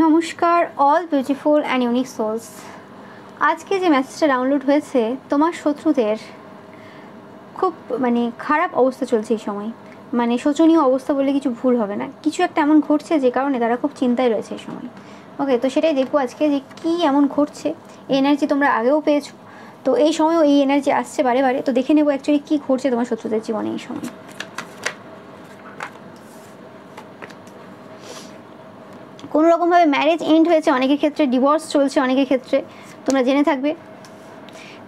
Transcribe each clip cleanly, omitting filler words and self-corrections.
নমস্কার all beautiful and unique souls. আজকে যে মেসেজটা ডাউনলোড হয়েছে, তোমার শত্রুদের খুব খারাপ অবস্থা চলছে এই সময়, শোচনীয় অবস্থা বলে কিছু ভুল হবে না। কিছু একটা এমন ঘটছে যে কারণে তারা খুব চিন্তায় রয়েছে এই সময়। ওকে, তো সেটাই দেখবো আজকে যে কী এমন ঘটছে। এই এনার্জি তোমরা আগেও পেয়েছো, তো এই সময়ও এই এনার্জি আসছে বারে বারে। তো দেখে নেবো অ্যাকচুয়ালি কী ঘটছে তোমার শত্রুদের জীবনে এই সময়। কোনো রকমভাবে ম্যারেজ এন্ড হয়েছে, অনেকের ক্ষেত্রে ডিভোর্স চলছে, অনেকের ক্ষেত্রে তোমরা জেনে থাকবে।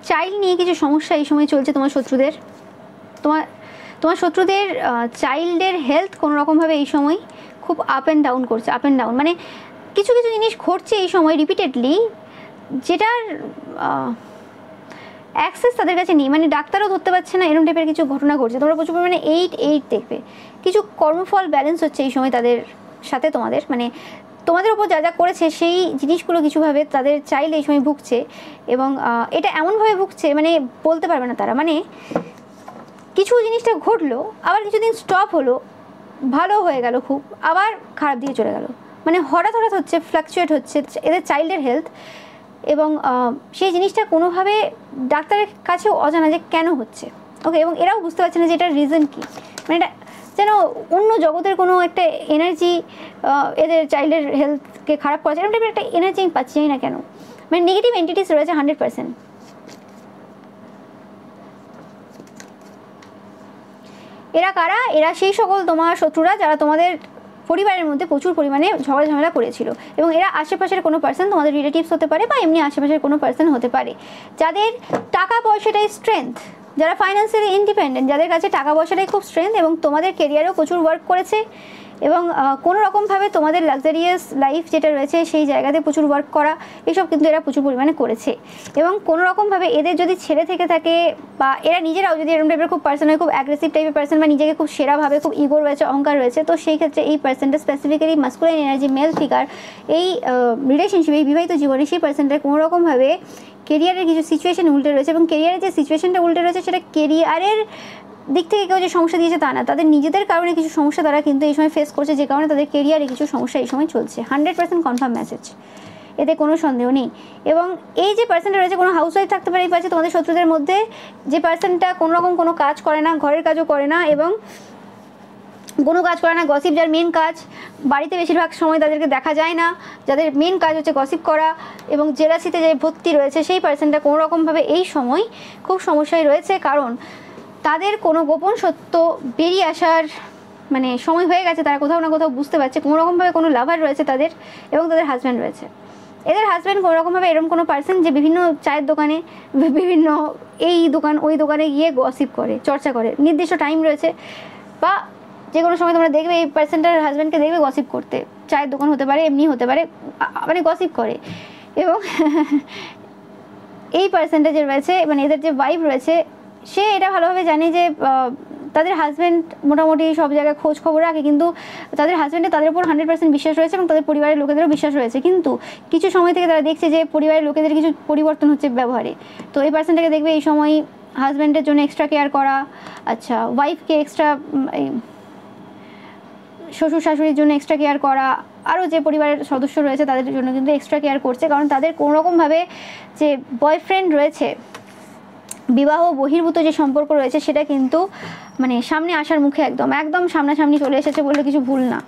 চাইল্ড নিয়ে কিছু সমস্যা এই সময় চলছে তোমার শত্রুদের। তোমার শত্রুদের চাইল্ডের হেলথ কোনো রকমভাবে এই সময় খুব আপ অ্যান্ড ডাউন করছে। আপ অ্যান্ড ডাউন কিছু কিছু জিনিস ঘটছে এই সময় রিপিটেডলি, যেটার অ্যাক্সেস তাদের কাছে নেই। ডাক্তারও ধরতে পারছে না, এরকম টাইপের কিছু ঘটনা ঘটছে। তোমরা প্রচুর পরিমাণে 8 দেখবে। কিছু কর্মফল ব্যালেন্স হচ্ছে এই সময় তাদের সাথে। তোমাদের উপর যা যা করেছে সেই জিনিসগুলো কিছুভাবে তাদের চাইলে এই সময় ভুগছে, এবং এটা এমনভাবে ভুগছে বলতে পারবে না তারা। কিছু জিনিসটা ঘটলো, আবার কিছুদিন স্টপ হলো, ভালো হয়ে গেল, খুব আবার খারাপ দিয়ে চলে গেল। হঠাৎ হঠাৎ হচ্ছে, ফ্লাকচুয়েট হচ্ছে এদের চাইল্ডের হেলথ, এবং সেই জিনিসটা কোনোভাবে ডাক্তারের কাছেও অজানা যে কেন হচ্ছে। ওকে, এবং এরাও বুঝতে পারছে না যে এটার রিজন কী। এটা যেন অন্য জগতের কোনো একটা এনার্জি এদের চাইল্ডের হেলথকে খারাপ করেছে, এরকম টাইপের একটা এনার্জি আমি পাচ্ছি না কেন। নেগেটিভ এন্টিটিস রয়েছে 100%। এরা কারা? এরা সেই সকল তোমার শত্রুরা যারা তোমাদের পরিবারের মধ্যে প্রচুর পরিমাণে ঝগড়া ঝামেলা করেছিল, এবং এরা আশেপাশের কোনো পার্সন, তোমাদের রিলেটিভস হতে পারে বা এমনি আশেপাশের কোনো পার্সন হতে পারে, যাদের টাকা পয়সাটাই স্ট্রেংথ, যারা ফাইন্যান্সিয়ালি ইন্ডিপেন্ডেন্ট, যাদের কাছে টাকা পয়সাটাই খুব স্ট্রেংথ, এবং তোমাদের কেরিয়ারেও প্রচুর ওয়ার্ক করেছে, এবং কোনো রকমভাবে তোমাদের লাক্সারিয়াস লাইফ যেটা রয়েছে সেই জায়গাতে প্রচুর ওয়ার্ক করা, এসব কিন্তু এরা প্রচুর পরিমাণে করেছে। এবং কোনো রকমভাবে এদের যদি ছেলে থেকে থাকে, বা এরা নিজেরাও যদি এরকম টাইপের খুব পার্সন হয়, খুব অ্যাগ্রেসিভ টাইপের পার্সন, বা নিজেকে খুব সেরাভাবে, খুব ইগো রয়েছে, অহংকার রয়েছে, তো সেই ক্ষেত্রে এই পার্সনটা specifically masculine energy, male figure, এই রিলেশনশিপ, এই বিবাহিত জীবনে সেই পার্সনটা কোনো রকমভাবে কেরিয়ারের কিছু সিচুয়েশন উল্টে রয়েছে, এবং কেরিয়ারের যে সিচুয়েশনটা উল্টে রয়েছে সেটা কেরিয়ারের দিক থেকে কেউ যে সমস্যা দিয়েছে তা না, তাদের নিজেদের কারণে কিছু সমস্যা তারা কিন্তু এই সময় ফেস করছে, যে কারণে তাদের কেরিয়ারে কিছু সমস্যা এই সময় চলছে। 100% কনফার্ম মেসেজ, এতে কোনো সন্দেহ নেই। এবং এই যে পার্সনটা রয়েছে, কোনো হাউসওয়াইফ থাকতে পারে এই পাশে তোমাদের শত্রুদের মধ্যে, যে পার্সনটা কোনো রকম কোনো কাজ করে না, ঘরের কাজও করে না, এবং কোনো কাজ করে না, গসিপ যার মেন কাজ, বাড়িতে বেশিরভাগ সময় তাদেরকে দেখা যায় না, যাদের মেন কাজ হচ্ছে গসিপ করা, এবং জেলাসিতে যে ভর্তি রয়েছে, সেই পার্সনটা কোনো রকমভাবে এই সময় খুব সমস্যায় রয়েছে, কারণ তাদের কোনো গোপন সত্য বেরিয়ে আসার সময় হয়ে গেছে। তারা কোথাও না কোথাও বুঝতে পারছে কোনো রকমভাবে কোনো লাভার রয়েছে তাদের, এবং তাদের হাজব্যান্ড রয়েছে। এদের হাজব্যান্ড কোনো রকমভাবে এরকম কোনো পার্সন যে বিভিন্ন চায়ের দোকানে, বিভিন্ন এই দোকান ওই দোকানে গিয়ে গসিপ করে, চর্চা করে, নির্দিষ্ট টাইম রয়েছে, বা যে কোনো সময় তোমরা দেখবে এই পার্সনটার হাজব্যান্ডকে দেখবে গসিপ করতে, চায়ের দোকান হতে পারে, এমনি হতে পারে, গসিপ করে। এবং এই পার্সনটা যে রয়েছে, এদের যে ওয়াইফ রয়েছে, সে এটা ভালোভাবে জানে যে তাদের হাজব্যান্ড মোটামুটি সব জায়গায় খোঁজ খবর রাখে, কিন্তু তাদের হাজব্যান্ডের তাদের উপর 100% বিশ্বাস রয়েছে, এবং তাদের পরিবারের লোকেদেরও বিশ্বাস রয়েছে। কিন্তু কিছু সময় থেকে তারা দেখছে যে পরিবারের লোকেদের কিছু পরিবর্তন হচ্ছে ব্যবহারে। তো এই পার্সনটাকে দেখবে এই সময় হাজব্যান্ডের জন্য এক্সট্রা কেয়ার করা, আচ্ছা ওয়াইফকে এক্সট্রা, শ্বশুর শাশুড়ির জন্য এক্সট্রা কেয়ার করা, আরও যে পরিবারের সদস্য রয়েছে তাদের জন্য কিন্তু এক্সট্রা কেয়ার করছে, কারণ তাদের কোনো রকমভাবে যে বয়ফ্রেন্ড রয়েছে, বিবাহ বহির্ভূত যে সম্পর্ক রয়েছে, সেটা কিন্তু সামনে আসার মুখে, একদম সামনাসামনি চলে এসেছে বললে কিছু ভুল না।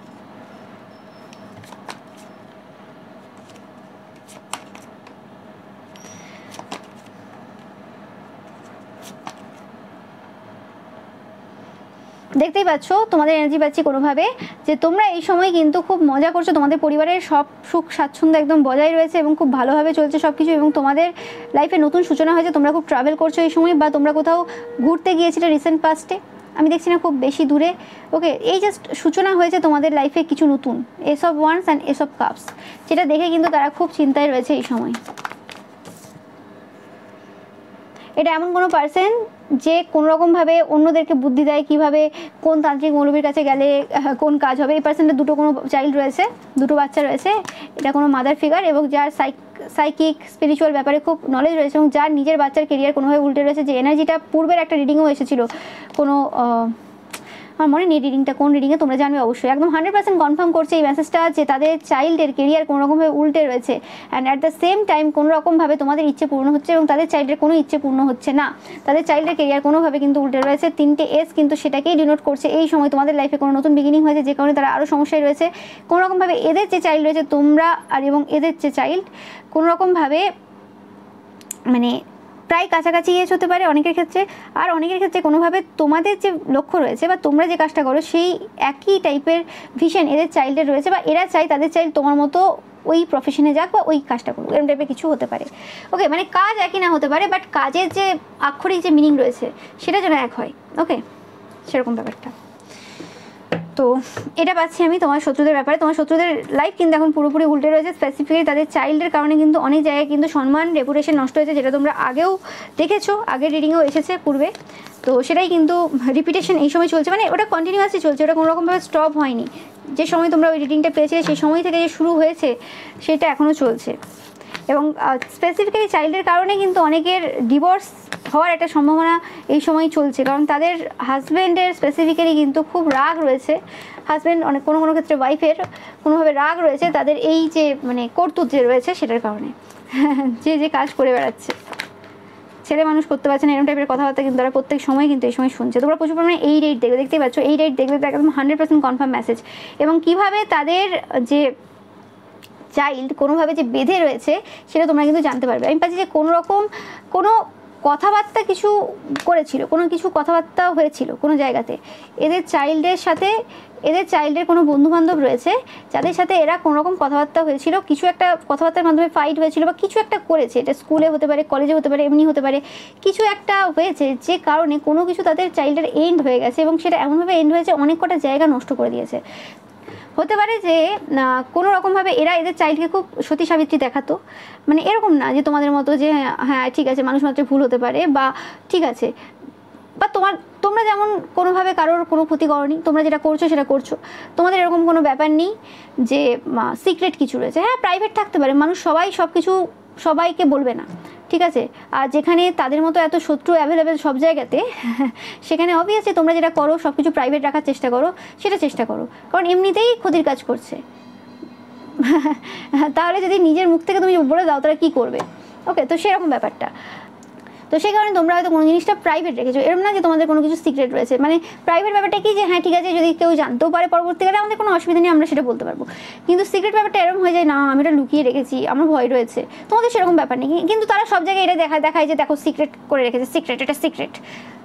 দেখতেই পাচ্ছ তোমাদের এনার্জি পাচ্ছি কোনোভাবে যে তোমরা এই সময় কিন্তু খুব মজা করছো, তোমাদের পরিবারের সব সুখ স্বাচ্ছন্দ্য একদম বজায় রয়েছে, এবং খুব ভালোভাবে চলছে সব কিছু, এবং তোমাদের লাইফে নতুন সূচনা হয়েছে। তোমরা খুব ট্রাভেল করছো এই সময়, বা তোমরা কোথাও ঘুরতে গিয়েছিলে রিসেন্ট পাস্টে, আমি দেখছি না খুব বেশি দূরে। ওকে, এই জাস্ট সূচনা হয়েছে তোমাদের লাইফে কিছু নতুন, S of wands and S of cups, যেটা দেখে কিন্তু তারা খুব চিন্তায় রয়েছে এই সময়। এটা এমন কোনো পার্সন যে কোনো রকমভাবে অন্যদেরকে বুদ্ধি দেয় কীভাবে কোন তান্ত্রিক মৌলবীর কাছে গেলে কোন কাজ হবে। এই পার্সনটা দুটো কোনো চাইল্ড রয়েছে, দুটো বাচ্চা রয়েছে, এটা কোনো মাদার ফিগার, এবং যার সাইকিক স্পিরিচুয়াল ব্যাপারে খুব নলেজ রয়েছে, এবং যার নিজের বাচ্চার কেরিয়ার কোনোভাবে উল্টে রয়েছে, যে এনার্জিটা পূর্বের একটা রিডিংও এসেছিলো কোনো আমার মনে নেই রিডিংটা কোন রিডিংয়ে, তোমরা জানবে অবশ্যই। একদম 100% কনফার্ম করছে এই মেসেজটা যে তাদের চাইল্ডের কেরিয়ার কোনো রকমভাবে উল্টে রয়েছে, and at the same time কোনো রকমভাবে তোমাদের ইচ্ছে পূর্ণ হচ্ছে এবং তাদের চাইল্ডের কোনো ইচ্ছে পূর্ণ হচ্ছে না। তাদের চাইল্ডের কেরিয়ার কোনোভাবে কিন্তু উল্টে রয়েছে। 3টে এস কিন্তু সেটাকেই ডিনোট করছে। এই সময় তোমাদের লাইফে কোনো নতুন বিগিনিং হয়েছে, যে কারণে তারা আরও সমস্যায় রয়েছে। কোনো রকমভাবে এদের যে চাইল্ড রয়েছে তোমরা আর এবং এদের যে চাইল্ড কোনো রকমভাবে মানে প্রায় কাছাকাছি এজ হতে পারে অনেকের ক্ষেত্রে, আর অনেকের ক্ষেত্রে কোনোভাবে তোমাদের যে লক্ষ্য রয়েছে বা তোমরা যে কাজটা করো সেই একই টাইপের ভিশন এদের চাইল্ডের রয়েছে, বা এরা চাই তাদের চাইল্ড তোমার মতো ওই প্রফেশনে যাক বা ওই কাজটা করুক, এরকম টাইপের কিছু হতে পারে। ওকে, মানে কাজ একই না হতে পারে, বাট কাজের যে আক্ষরিক যে মিনিং রয়েছে সেটা যেন এক হয়। ওকে, সেরকম ব্যাপারটা। তো এটা পাচ্ছি আমি তোমার শত্রুদের ব্যাপারে। তোমার শত্রুদের লাইফ কিন্তু এখন পুরোপুরি উল্টে রয়েছে। স্পেসিফিক্যালি তাদের চাইল্ডের কারণে কিন্তু অনেক জায়গায় কিন্তু সম্মান, রেপুটেশন নষ্ট হয়েছে, যেটা তোমরা আগেও দেখেছো, আগের রিডিংয়েও এসেছে পূর্বে। তো সেটাই কিন্তু রিপিটেশন এই সময় চলছে, মানে ওটা কন্টিনিউয়াসলি চলছে, ওটা কোনো রকমভাবে স্টপ হয়নি। যে সময় তোমরা ওই রিডিংটা পেয়েছিলে সেই সময় থেকে যে শুরু হয়েছে সেটা এখনও চলছে। এবং স্পেসিফিক্যালি চাইল্ডের কারণে কিন্তু অনেকের ডিভোর্স হওয়ার একটা সম্ভাবনা এই সময় চলছে, কারণ তাদের হাজব্যান্ডের স্পেসিফিক্যালি কিন্তু খুব রাগ রয়েছে। হাজব্যান্ড অনেক কোনো কোনো ক্ষেত্রে ওয়াইফের কোনোভাবে রাগ রয়েছে তাদের এই যে মানে কর্তৃত্ব যে রয়েছে সেটার কারণে, যে কাজ করে বেড়াচ্ছে, ছেলে মানুষ করতে পারছে না, এরকম টাইপের কথাবার্তা কিন্তু তারা প্রত্যেক সময় কিন্তু এই সময় শুনছে। তোমরা প্রচুর পরিমাণে এই রেট দেখবে, দেখতেই পাচ্ছ এই রেট দেখবে, একদম 100% কনফার্ম মেসেজ। এবং কিভাবে তাদের যে চাইল্ড কোনোভাবে যে বেঁধে রয়েছে সেটা তোমরা কিন্তু জানতে পারবে। আমি পাচ্ছি যে কোনো রকম কোনো কথাবার্তা কিছু করেছিল, কোনো কিছু কথাবার্তা হয়েছিল কোনো জায়গাতে এদের চাইল্ডের সাথে, এদের চাইল্ডের কোনো বন্ধুবান্ধব রয়েছে যাদের সাথে এরা কোনো রকম কথাবার্তা হয়েছিল, কিছু একটা কথাবার্তার মাধ্যমে ফাইট হয়েছিল বা কিছু একটা করেছে, এটা স্কুলে হতে পারে, কলেজে হতে পারে, এমনি হতে পারে, কিছু একটা হয়েছে যে কারণে কোনো কিছু তাদের চাইল্ডের এন্ড হয়ে গেছে এবং সেটা এমনভাবে এন্ড হয়েছে অনেক কটা জায়গা নষ্ট করে দিয়েছে। হতে পারে যে কোনো রকমভাবে এরা এদের চাইল্ডকে খুব সতী সাবিত্রী দেখাতো, মানে এরকম না যে তোমাদের মতো যে হ্যাঁ ঠিক আছে মানুষ মাত্র ভুল হতে পারে বা ঠিক আছে, বা তোমরা যেমন কোনোভাবে কারোর কোনো ক্ষতি করনি, তোমরা যেটা করছো সেটা করছো, তোমাদের এরকম কোনো ব্যাপার নেই যে সিক্রেট কিছু রয়েছে। হ্যাঁ প্রাইভেট থাকতে পারে, মানুষ সবাই সব কিছু সবাইকে বলবে না, ঠিক আছে। আর যেখানে তাদের মতো এত শত্রু অ্যাভেলেবেল সব জায়গাতে, সেখানে অবভিয়াসলি তোমরা যেটা করো সব কিছু প্রাইভেট রাখার চেষ্টা করো, সেটা চেষ্টা করো, কারণ এমনিতেই ক্ষতির কাজ করছে। তাহলে যদি নিজের মুখ থেকে তুমি বলে দাও তারা কী করবে? ওকে, তো সেরকম ব্যাপারটা। তো সেই কারণে তোমরা হয়তো কোনো জিনিসটা প্রাইভেট রেখেছো, এরকম না যে তোমাদের কোনো কিছু সিক্রেট রয়েছে, মানে প্রাইভেট ব্যাপারটা কি যে হ্যাঁ ঠিক আছে যদি কেউ জানতেও পারে পরবর্তীকালে আমাদের কোনো অসুবিধা নেই, আমরা সেটা বলতে পারবো। কিন্তু সিক্রেট ব্যাপারটা এরকম হয়ে যায় না আমি এটা লুকিয়ে রেখেছি, আমার ভয় রয়েছে, তোমাদের সেরকম ব্যাপার নেই। কিন্তু তারা সব জায়গায় এটা দেখায় যে দেখো সিক্রেট করে রেখেছে, সিক্রেট, এটা সিক্রেট।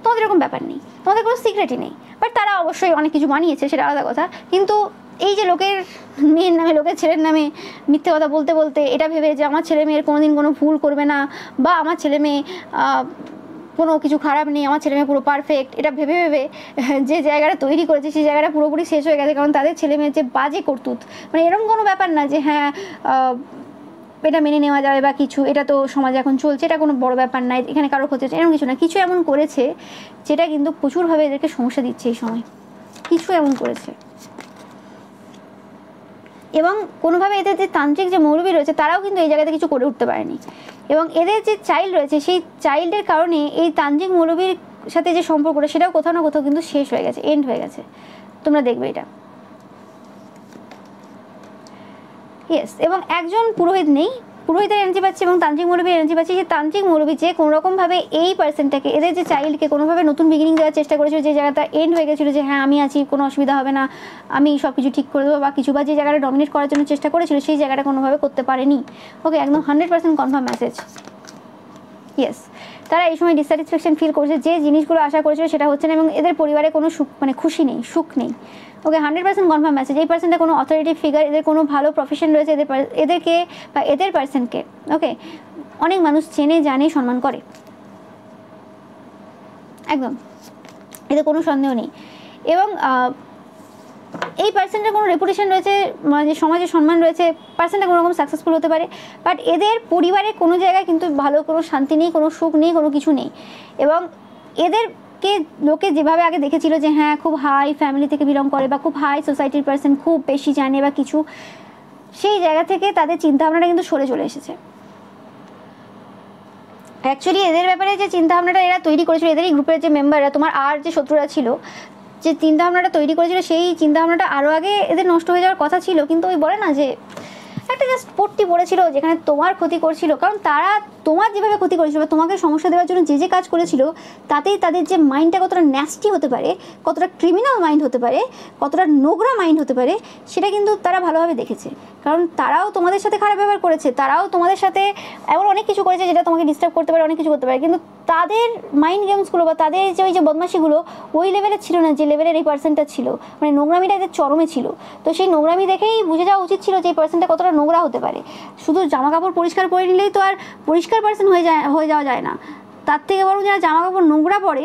তোমাদের এরকম ব্যাপার নেই, তোমাদের কোনো সিক্রেটই নেই। বাট তারা অবশ্যই অনেক কিছু বানিয়েছে, সেটা আলাদা কথা। কিন্তু এই যে লোকের মেয়ের নামে, লোকের ছেলের নামে মিথ্যে কথা বলতে বলতে এটা ভেবে যে আমার ছেলে মেয়ের কোনোদিন কোনো ভুল করবে না, বা আমার ছেলে মেয়ে কোনো কিছু খারাপ নেই, আমার ছেলে মেয়ে পুরো পারফেক্ট, এটা ভেবে ভেবে যে জায়গাটা তৈরি করেছে সেই জায়গাটা পুরোপুরি শেষ হয়ে গেছে, কারণ তাদের ছেলে মেয়ের যে বাজে করতুত, মানে এরকম কোনো ব্যাপার না যে হ্যাঁ এটা মেনে নেওয়া যাবে বা কিছু, এটা তো সমাজে এখন চলছে, এটা কোনো বড় ব্যাপার নাই, এখানে কারো ক্ষতি হচ্ছে, এরকম কিছু না। কিছু এমন করেছে যেটা কিন্তু প্রচুরভাবে এদেরকে সমস্যা দিচ্ছে এই সময়, কিছু এমন করেছে। এবং কোনোভাবে এদের যে তান্ত্রিক যে মৌলবী রয়েছে তারাও কিন্তু এই জায়গাতে কিছু করে উঠতে পারেনি, এবং এদের যে চাইল্ড রয়েছে সেই চাইল্ডের কারণে এই তান্ত্রিক মৌলবীর সাথে যে সম্পর্কটা সেটাও কোথাও না কোথাও কিন্তু শেষ হয়ে গেছে, এন্ড হয়ে গেছে, তোমরা দেখবে এটা। ইয়েস, এবং একজন পুরোহিত নেই, পুরোহিতের এনার্জি পাচ্ছি এবং তান্ত্রিক মৌলবীর এনার্জি পাচ্ছি। যে তান্ত্রিক মৌলবী যে কোনো রকমভাবে এই পার্সনটাকে, এদের যে চাইল্ডকে কোনোভাবে নতুন বিগিনিং দেওয়ার চেষ্টা করেছিল, যে জায়গাটা এন্ড হয়ে গেছিলো যে হ্যাঁ আমি আছি, কোনো অসুবিধা হবে না, আমি সব কিছু ঠিক করে দেবো বা কিছু, বা যে জায়গাটা ডমিনেট করার জন্য চেষ্টা করেছিল সেই জায়গাটা কোনোভাবে করতে পারেনি। ওকে, একদম 100% কনফার্ম মেসেজ। ইয়েস, তারা এই সময় ডিসস্যাটিসফ্যাকশন ফিল করছে, যে জিনিসগুলো আশা করেছিল সেটা হচ্ছে না, এবং এদের পরিবারে কোনো সুখ, মানে খুশি নেই, সুখ নেই। ওকে, 100% কনফার্ম মেসেজ। এই পার্সনটা কোনো অথরিটি ফিগার, এদের কোনো ভালো প্রফেশন রয়েছে, এদেরকে বা এদের পার্সনকে ওকে অনেক মানুষ চেনে, জানে, সম্মান করে, একদম, এতে কোনো সন্দেহ নেই। এবং এই পার্সনটার কোনো রেপুটেশন রয়েছে, মানে সমাজে সম্মান রয়েছে, পার্সনটা কোনো রকম সাকসেসফুল হতে পারে, বাট এদের পরিবারে কোনো জায়গায় কিন্তু ভালো কোনো শান্তি নেই, কোনো সুখ নেই, কোনো কিছু নেই। এবং এদেরকে লোকে যেভাবে আগে দেখেছিল যে হ্যাঁ খুব হাই ফ্যামিলি থেকে বিলং করে বা খুব হাই সোসাইটির পার্সন, খুব বেশি জানে বা কিছু, সেই জায়গা থেকে তাদের চিন্তাভাবনাটা কিন্তু সরে চলে এসেছে। অ্যাকচুয়ালি এদের ব্যাপারে যে চিন্তাভাবনাটা এরা তৈরি করেছিল, এদেরই গ্রুপের যে মেম্বাররা, তোমার আর যে শত্রুরা ছিল যে চিন্তাভাবনাটা তৈরি করেছিল সেই চিন্তাভাবনাটা আরও আগে এদের নষ্ট হয়ে যাওয়ার কথা ছিল, কিন্তু ওই বলে না যে একটা জাস্ট পট্টি পড়েছিল যেখানে তোমার ক্ষতি করছিল। কারণ তারা তোমার যেভাবে ক্ষতি করেছিল বা তোমাকে সমস্যা দেওয়ার জন্য যে কাজ করেছিল, তাতেই তাদের যে মাইন্ডটা কতটা ন্যাস্টি হতে পারে, কতটা ক্রিমিনাল মাইন্ড হতে পারে, কতটা নোংরা মাইন্ড হতে পারে, সেটা কিন্তু তারা ভালোভাবে দেখেছে। কারণ তারাও তোমাদের সাথে খারাপ ব্যবহার করেছে, তারাও তোমাদের সাথে এমন অনেক কিছু করেছে যেটা তোমাকে ডিস্টার্ব করতে পারে, অনেক কিছু করতে পারে, কিন্তু তাদের মাইন্ড গেমসগুলো বা তাদের যে ওই যে বদমাশিগুলো ওই লেভেলের ছিল না যে লেভেলের এই পার্সনটা ছিল। মানে নোংরামিটা এদের চরমে ছিল। তো সেই নোংরামি দেখেই বুঝে যাওয়া উচিত ছিল যে এই পার্সনটা কতটা নোংরা হতে পারে। শুধু জামা কাপড় পরিষ্কার করে নিলেই তো আর পরিষ্কার পার্সন হয়ে যাওয়া যায় না। তার থেকে বরং যারা জামা কাপড় নোংরা পরে,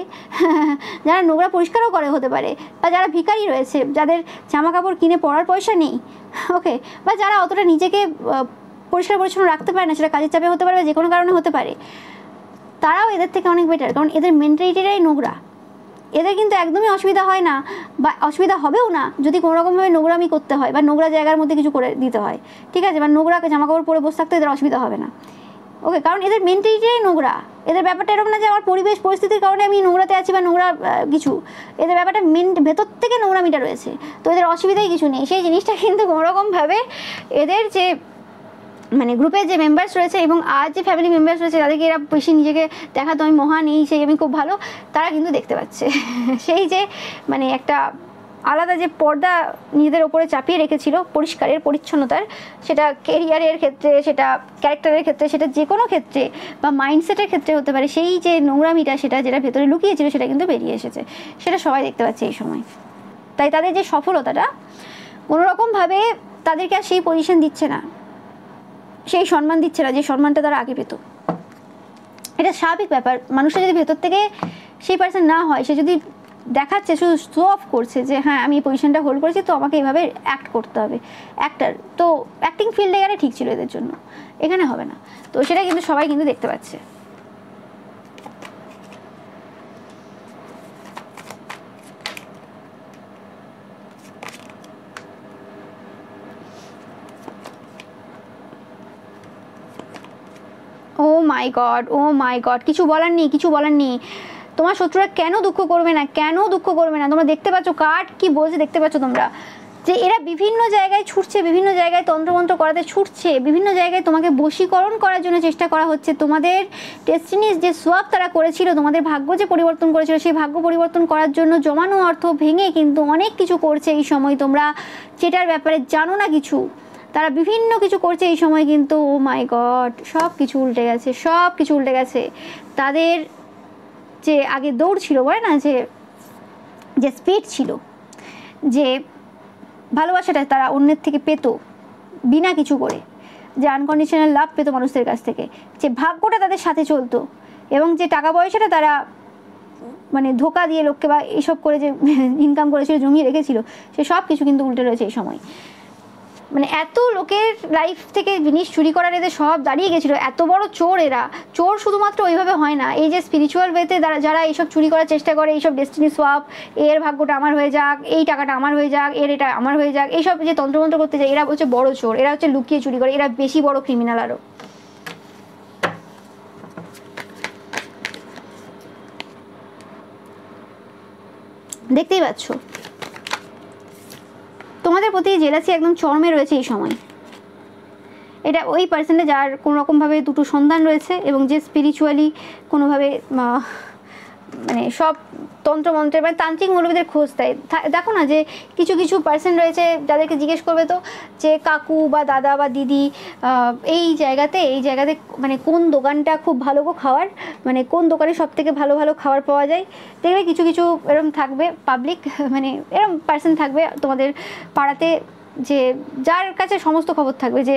যারা নোংরা পরিষ্কারও করে হতে পারে, বা যারা ভিখারি রয়েছে যাদের জামা কাপড় কিনে পরার পয়সা নেই, ওকে, বা যারা অতটা নিজেকে পরিষ্কার পরিচ্ছন্ন রাখতে পারে না, সেটা কাজের চাপে হতে পারে বা যে কোনো কারণে হতে পারে, তারাও এদের থেকে অনেক বেটার। কারণ এদের মেন্টালিটিটাই নোংরা। এদের কিন্তু একদমই অসুবিধা হয় না, বা অসুবিধা হবেও না যদি কোনো রকমভাবে নোংরামি করতে হয় বা নোংরা জায়গার মধ্যে কিছু করে দিতে হয়, ঠিক আছে, বা নোংরা জামা কাপড় পরে বসে থাকতে এদের অসুবিধা হবে না, ওকে। কারণ এদের মেন্টালিটিটাই নোংরা। এদের ব্যাপারটা এরকম না যে আমার পরিবেশ পরিস্থিতির কারণে আমি নোংরাতে আছি বা নোংরা কিছু, এদের ব্যাপারটা ভেতর থেকে নোংরামিটা রয়েছে। তো এদের অসুবিধাই কিছু নেই। সেই জিনিসটা কিন্তু কোনোরকমভাবে এদের যে মানে গ্রুপের যে মেম্বার্স রয়েছে এবং আর যে ফ্যামিলি মেম্বার্স রয়েছে যাদেরকে এরা বেশি নিজেকে দেখাতো আমি মহান, এই সেই আমি খুব ভালো, তারা কিন্তু দেখতে পাচ্ছে সেই যে মানে একটা আলাদা যে পর্দা নিজেদের ওপরে চাপিয়ে রেখেছিল পরিষ্কারের পরিচ্ছন্নতার, সেটা কেরিয়ারের ক্ষেত্রে, সেটা ক্যারেক্টারের ক্ষেত্রে, সেটা যে কোনো ক্ষেত্রে বা মাইন্ডসেটের ক্ষেত্রে হতে পারে, সেই যে নোংরামিটা সেটা যেটা ভেতরে লুকিয়েছিল সেটা কিন্তু বেরিয়ে এসেছে। সেটা সবাই দেখতে পাচ্ছে এই সময়। তাই তাদের যে সফলতাটা কোনোরকমভাবে তাদেরকে আর সেই পজিশন দিচ্ছে না, সেই সম্মান দিচ্ছে না যে সম্মানটা তারা আগে পেত। এটা স্বাভাবিক ব্যাপার। মানুষের যদি ভেতর থেকে সেই পার্সন না হয়, সে যদি দেখাচ্ছে, শুধু শো অফ করছে যে হ্যাঁ আমি এই পজিশনটা হোল্ড করেছি তো আমাকে এইভাবে অ্যাক্ট করতে হবে, অ্যাক্টার, তো অ্যাক্টিং ফিল্ডে গেলে ঠিক ছিল এদের জন্য, এখানে হবে না। তো সেটা কিন্তু সবাই কিন্তু দেখতে পাচ্ছে। ও মাই গড, ও মাই গড, কিছু বলার নেই, কিছু বলার নেই। তোমার শত্রুরা কেন দুঃখ করবে না, কেন দুঃখ করবে না? তোমরা দেখতে পাচ্ছ কার্ড কি বলছে, দেখতে পাচ্ছ তোমরা যে এরা বিভিন্ন জায়গায় ছুটছে, বিভিন্ন জায়গায় তন্ত্রমন্ত্র করাতে ছুটছে, বিভিন্ন জায়গায় তোমাকে বশীকরণ করার জন্য চেষ্টা করা হচ্ছে। তোমাদের ডেস্টিনিস যে সোয়াপ তারা করেছিল, তোমাদের ভাগ্য যে পরিবর্তন করেছিল, সেই ভাগ্য পরিবর্তন করার জন্য জমানো অর্থ ভেঙে কিন্তু অনেক কিছু করছে এই সময়। তোমরা যেটার ব্যাপারে জানো না কিছু, তারা বিভিন্ন কিছু করছে এই সময়, কিন্তু ও মাই গড সব কিছু উল্টে গেছে, সব কিছু উল্টে গেছে। তাদের যে আগে দৌড় ছিল, বলে না যে স্পিড ছিল, যে ভালোবাসাটা তারা অন্যের থেকে পেত বিনা কিছু করে, যে আনকন্ডিশনাল লাভ পেত মানুষদের কাছ থেকে, যে ভাগ্যটা তাদের সাথে চলতো, এবং যে টাকা পয়সাটা তারা মানে ধোকা দিয়ে লোককে বা এইসব করে যে ইনকাম করেছিল, জমিয়ে রেখেছিল, সে সব কিছু কিন্তু উল্টে রয়েছে এই সময়। মানে এত লোকের লাইফ থেকে জিনিস চুরি করার এদের সব দাঁড়িয়ে গেছিলো। এত বড় চোর এরা। চোর শুধুমাত্র ওইভাবে হয় না, এই যে স্পিরিচুয়াল ওয়েতে যারা এইসব চুরি করার চেষ্টা করে, এইসব ডেস্টিনি সোয়াপ, এর ভাগ্যটা আমার হয়ে যাক, এই টাকাটা আমার হয়ে যাক, এর এটা আমার হয়ে যাক, এইসব যে তন্ত্রমন্ত্র করতে যায়, এরা হচ্ছে বড় চোর, এরা হচ্ছে লুকিয়ে চুরি করে, এরা বেশি বড় ক্রিমিনাল আরও। দেখতেই পাচ্ছ তোমাদের প্রতি জেলাসি একদম চরমে রয়েছে এই সময়। এটা ওই পার্সনটা যার কোনো রকমভাবে দুটো সন্তান রয়েছে এবং যে স্পিরিচুয়ালি কোনোভাবে মানে সব তন্ত্রমন্ত্রের মানে তান্ত্রিক মৌলবীদের খোঁজ দেয়। দেখো না যে কিছু কিছু পার্সন রয়েছে যাদেরকে জিজ্ঞেস করবে তো যে কাকু বা দাদা বা দিদি এই জায়গাতে মানে কোন দোকানটা খুব ভালো গো খাওয়ার, মানে কোন দোকানে সব থেকে ভালো ভালো খাবার পাওয়া যায়। দেখবে কিছু কিছু এরকম থাকবে পাবলিক, মানে এরকম পার্সন থাকবে তোমাদের পাড়াতে, যে যার কাছে সমস্ত খবর থাকবে যে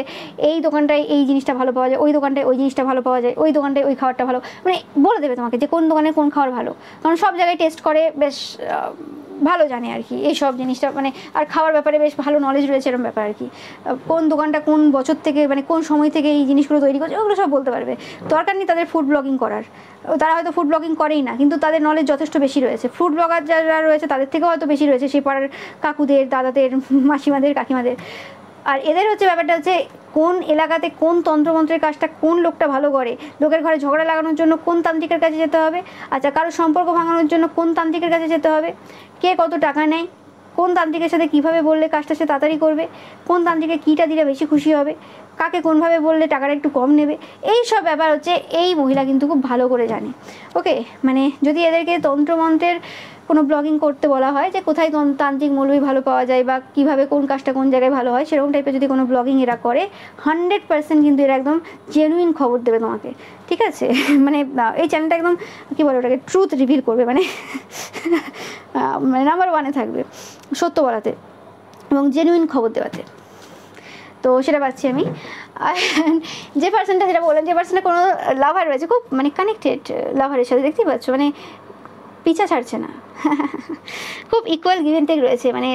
এই দোকানটায় এই জিনিসটা ভালো পাওয়া যায়, ওই দোকানটায় ওই জিনিসটা ভালো পাওয়া যায়, ওই দোকানটায় ওই খাবারটা ভালো, মানে বলে দেবে তোমাকে যে কোন দোকানে কোন খাবার ভালো, কারণ সব জায়গায় টেস্ট করে, বেশ ভালো জানে আর কি এইসব জিনিসটা, মানে আর খাওয়ার ব্যাপারে বেশ ভালো নলেজ রয়েছে এরকম ব্যাপার আর কি। কোন দোকানটা কোন বছর থেকে মানে কোন সময় থেকে এই জিনিসগুলো তৈরি করছে ওগুলো সব বলতে পারবে। দরকার নেই তাদের ফুড ব্লগিং করার, তারা হয়তো ফুড ব্লগিং করেই না, কিন্তু তাদের নলেজ যথেষ্ট বেশি রয়েছে। ফুড ব্লগার যারা রয়েছে তাদের থেকেও হয়তো বেশি রয়েছে সেই পাড়ার কাকুদের, দাদাদের, মাসিমাদের, কাকিমাদের। আর এদের হচ্ছে ব্যাপারটা হচ্ছে কোন এলাকাতে কোন তন্ত্রমন্ত্রের কাজটা কোন লোকটা ভালো করে, লোকের ঘরে ঝগড়া লাগানোর জন্য কোন তান্ত্রিকের কাছে যেতে হবে, আচ্ছা কারো সম্পর্ক ভাঙানোর জন্য কোন তান্ত্রিকের কাছে যেতে হবে, কে কত টাকা নেয়, কোন তান্ত্রিকের সাথে কীভাবে বললে কাজটা সে তাড়াতাড়ি করবে, কোন তান্ত্রিকে কীটা দিলে বেশি খুশি হবে, কাকে কোনভাবে বললে টাকাটা একটু কম নেবে, এই সব ব্যাপার হচ্ছে এই মহিলা কিন্তু খুব ভালো করে জানে। ওকে, মানে যদি এদেরকে তন্ত্রমন্ত্রের কোনো ব্লগিং করতে বলা হয় যে কোথায় তান্ত্রিক মৌলবি ভালো পাওয়া যায় বা কীভাবে কোন কাজটা কোন জায়গায় ভালো হয়, সেরকম টাইপের যদি কোনো ব্লগিং এরা করে 100% কিন্তু এরা একদম জেনুইন খবর দেবে তোমাকে, ঠিক আছে? মানে এই চ্যানেলটা একদম কী বলে ওটাকে ট্রুথ রিভিল করবে, মানে নাম্বার 1-এ থাকবে সত্য বলাতে এবং জেনুইন খবর দেওয়াতে। তো সেটা পাচ্ছি আমি। আর যে পার্সনটা যেটা বললাম, যে পার্সনটা কোনো লাভার রয়েছে, খুব মানে কানেক্টেড লাভারের সাথে, দেখতেই পাচ্ছ মানে পিছা ছাড়ছে না, খুব ইকুয়াল গিভ অ্যান্ড টেক রয়েছে। মানে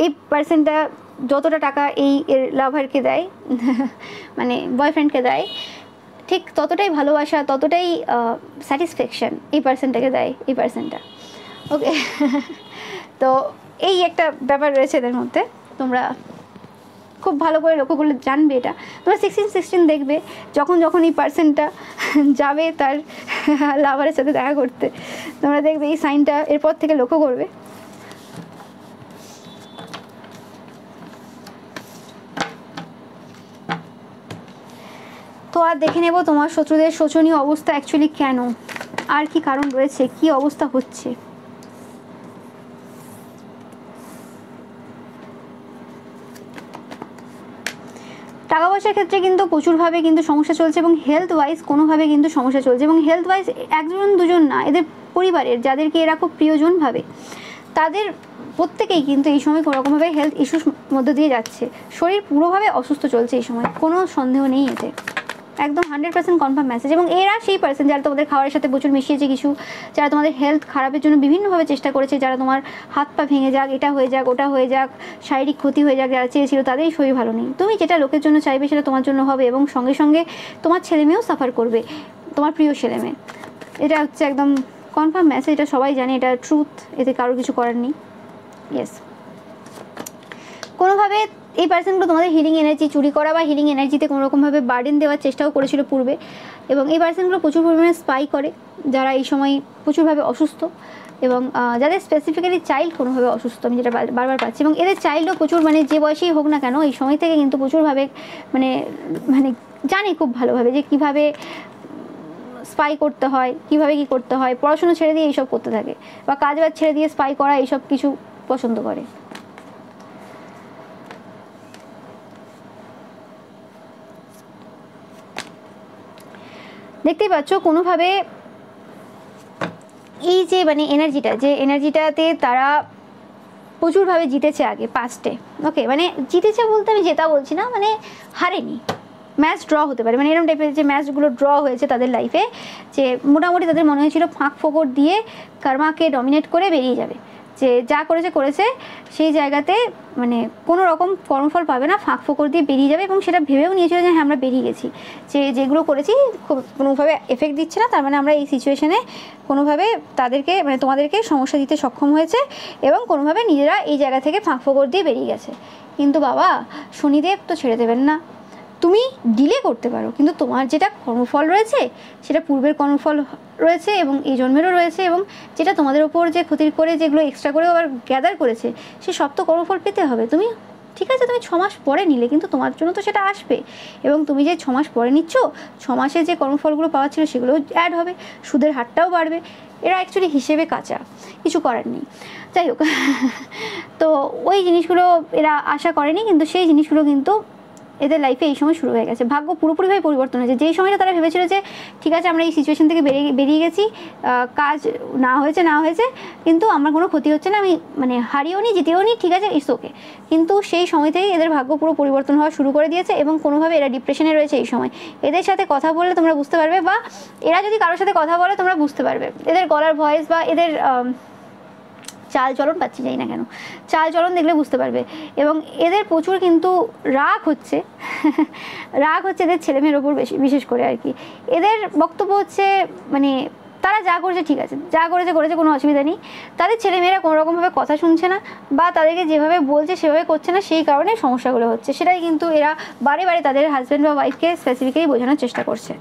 এই পার্সনটা যতটা টাকা এই এর লাভারকে দেয়, মানে বয়ফ্রেন্ডকে দেয়, ঠিক ততটাই ভালোবাসা, ততটাই স্যাটিসফ্যাকশান এই পার্সনটাকে দেয় এই পার্সনটা। ওকে, তো এই একটা ব্যাপার রয়েছে এদের মধ্যে, তোমরা খুব ভালো করে লক্ষ্য করলে জানবে এটা। তোমরা 16 দেখবে যখন যখন এই পার্সনটা যাবে তার লাভারের সাথে দেখা করতে, তোমরা দেখবে এই সাইনটা এরপর থেকে লক্ষ্য করবে। তো আর দেখে নেব তোমার শত্রুদের শোচনীয় অবস্থা অ্যাকচুয়ালি কেন, আর কি কারণ রয়েছে, কি অবস্থা হচ্ছে। টাকা পয়সার ক্ষেত্রে কিন্তু প্রচুরভাবে কিন্তু সমস্যা চলছে এবং হেলথ ওয়াইজ কোনোভাবে কিন্তু সমস্যা চলছে, এবং হেলথ ওয়াইজ একজন দুজন না, এদের পরিবারের যাদেরকে এরা খুব প্রিয়জন ভাবে তাদের প্রত্যেকেই কিন্তু এই সময় কোনোরকমভাবে হেলথ ইস্যুর মধ্যে দিয়ে যাচ্ছে, শরীর পুরোভাবে অসুস্থ চলছে এই সময়, কোনো সন্দেহ নেই এতে, একদম 100% কনফার্ম মেসেজ। এবং এরা সেই পার্সন যারা তোমাদের খাবারের সাথে প্রচুর মিশিয়েছে কিছু, যারা তোমাদের হেলথ খারাপের জন্য বিভিন্নভাবে চেষ্টা করেছে, যারা তোমার হাত পা ভেঙে যাক, এটা হয়ে যাক, ওটা হয়ে যাক, শারীরিক ক্ষতি হয়ে যাক, যারা চেয়েছিল তাদেরই শরীর ভালো নেই। তুমি যেটা লোকের জন্য চাইবে সেটা তোমার জন্য হবে, এবং সঙ্গে সঙ্গে তোমার ছেলেমেয়েও সাফার করবে, তোমার প্রিয় ছেলেমেয়ে। এটা হচ্ছে একদম কনফার্ম মেসেজ, এটা সবাই জানে, এটা ট্রুথ, এতে কারোর কিছু করার নেই। ইয়েস, কোনোভাবে এই পার্সনগুলো তোমাদের হিলিং এনার্জি চুরি করা বা হিলিং এনার্জিতে কোনোরকমভাবে বার্ডেন দেওয়ার চেষ্টাও করেছিল পূর্বে, এবং এই পার্সনগুলো প্রচুর পরিমাণে স্পাই করে যারা এই সময় প্রচুরভাবে অসুস্থ, এবং যাদের স্পেসিফিক্যালি চাইল্ড কোনোভাবে অসুস্থ, আমি যেটা বারবার পাচ্ছি, এবং এদের চাইল্ডও প্রচুর, মানে যে বয়সেই হোক না কেন এই সময় থেকে কিন্তু প্রচুরভাবে মানে মানে জানে খুব ভালোভাবে যে কীভাবে স্পাই করতে হয়, কীভাবে কী করতে হয়, পড়াশোনা ছেড়ে দিয়ে এইসব করতে থাকে, বা কাজ বাজ ছেড়ে দিয়ে স্পাই করা এইসব কিছু পছন্দ করে। দেখতেই পাচ্ছ কোনোভাবে এই যে মানে এনার্জিটাতে তারা প্রচুরভাবে জিতেছে আগে পাস্টে। ওকে, মানে জিতেছে বলতে আমি জেতা বলছি না, মানে হারেনি, ম্যাচ ড্র হতে পারে, মানে এরকম টাইপের যে ম্যাচগুলো ড্র হয়েছে তাদের লাইফে, যে মোটামুটি তাদের মনে হয়েছিল ফাঁক ফোকর দিয়ে কর্মাকে ডমিনেট করে বেরিয়ে যাবে, যে যা করেছে সেই জায়গাতে মানে কোনো রকম কর্মফল পাবে না, ফাঁক ফোকর দিয়ে বেরিয়ে যাবে, এবং সেটা ভেবেও নিয়েছিল যে হ্যাঁ আমরা বেরিয়ে গেছি, যেগুলো করেছি কোনোভাবে এফেক্ট দিচ্ছে না, তার মানে আমরা এই সিচুয়েশনে কোনোভাবে তাদেরকে মানে তোমাদেরকে সমস্যা দিতে সক্ষম হয়েছে, এবং কোনোভাবে নিজেরা এই জায়গা থেকে ফাঁক ফোকর দিয়ে বেরিয়ে গেছে। কিন্তু বাবা শনিদেব তো ছেড়ে দেবেন না, তুমি ডিলে করতে পারো, কিন্তু তোমার যেটা কর্মফল রয়েছে সেটা পূর্বের কর্মফল রয়েছে এবং এই জন্মেরও রয়েছে, এবং যেটা তোমাদের ওপর যে ক্ষতির করে যেগুলো এক্সট্রা করে আবার গ্যাদার করেছে সে সব তো কর্মফল পেতে হবে। তুমি ঠিক আছে, তুমি 6 মাস পরে নিলে, কিন্তু তোমার জন্য তো সেটা আসবে, এবং তুমি যে 6 মাস পরে নিচ্ছ 6 মাসে যে কর্মফলগুলো পাওয়া ছিল সেগুলোও অ্যাড হবে, সুদের হারটাও বাড়বে। এরা অ্যাকচুয়ালি হিসেবে কাঁচা, কিছু করার নেই। যাই হোক, তো ওই জিনিসগুলো এরা আশা করেনি, কিন্তু সেই জিনিসগুলো কিন্তু এদের লাইফে এই সময় শুরু হয়ে গেছে। ভাগ্য পুরোপুরিভাবে পরিবর্তন হয়েছে। যেই সময়টা তারা ভেবেছিল যে ঠিক আছে আমরা এই সিচুয়েশন থেকে বেরিয়ে গেছি, কাজ না হয়েছে কিন্তু আমার কোনো ক্ষতি হচ্ছে না, আমি মানে হারিয়েও নি জিতেও নি, ঠিক আছে ইটস ওকে, কিন্তু সেই সময় থেকেই এদের ভাগ্য পুরো পরিবর্তন হওয়া শুরু করে দিয়েছে, এবং কোনোভাবে এরা ডিপ্রেশনে রয়েছে এই সময়। এদের সাথে কথা বললে তোমরা বুঝতে পারবে, বা এরা যদি কারোর সাথে কথা বলে তোমরা বুঝতে পারবে, এদের গলার ভয়েস বা এদের চাল চলন পাচ্ছি যাই না কেন, চাল চলন দেখলে বুঝতে পারবে। এবং এদের প্রচুর কিন্তু রাগ হচ্ছে এদের ছেলেমেয়ের ওপর বিশেষ করে আর কি। এদের বক্তব্য হচ্ছে মানে তারা যা করছে ঠিক আছে, যা করেছে করেছে, কোনো অসুবিধা নেই। তাদের ছেলেমেয়েরা কোনো রকমভাবে কথা শুনছে না বা তাদেরকে যেভাবে বলছে সেভাবে করছে না, সেই কারণে সমস্যাগুলো হচ্ছে। সেটাই কিন্তু এরা বারে বারে তাদের হাজব্যান্ড বা ওয়াইফকে স্পেসিফিক্যালি বোঝানোর চেষ্টা করছে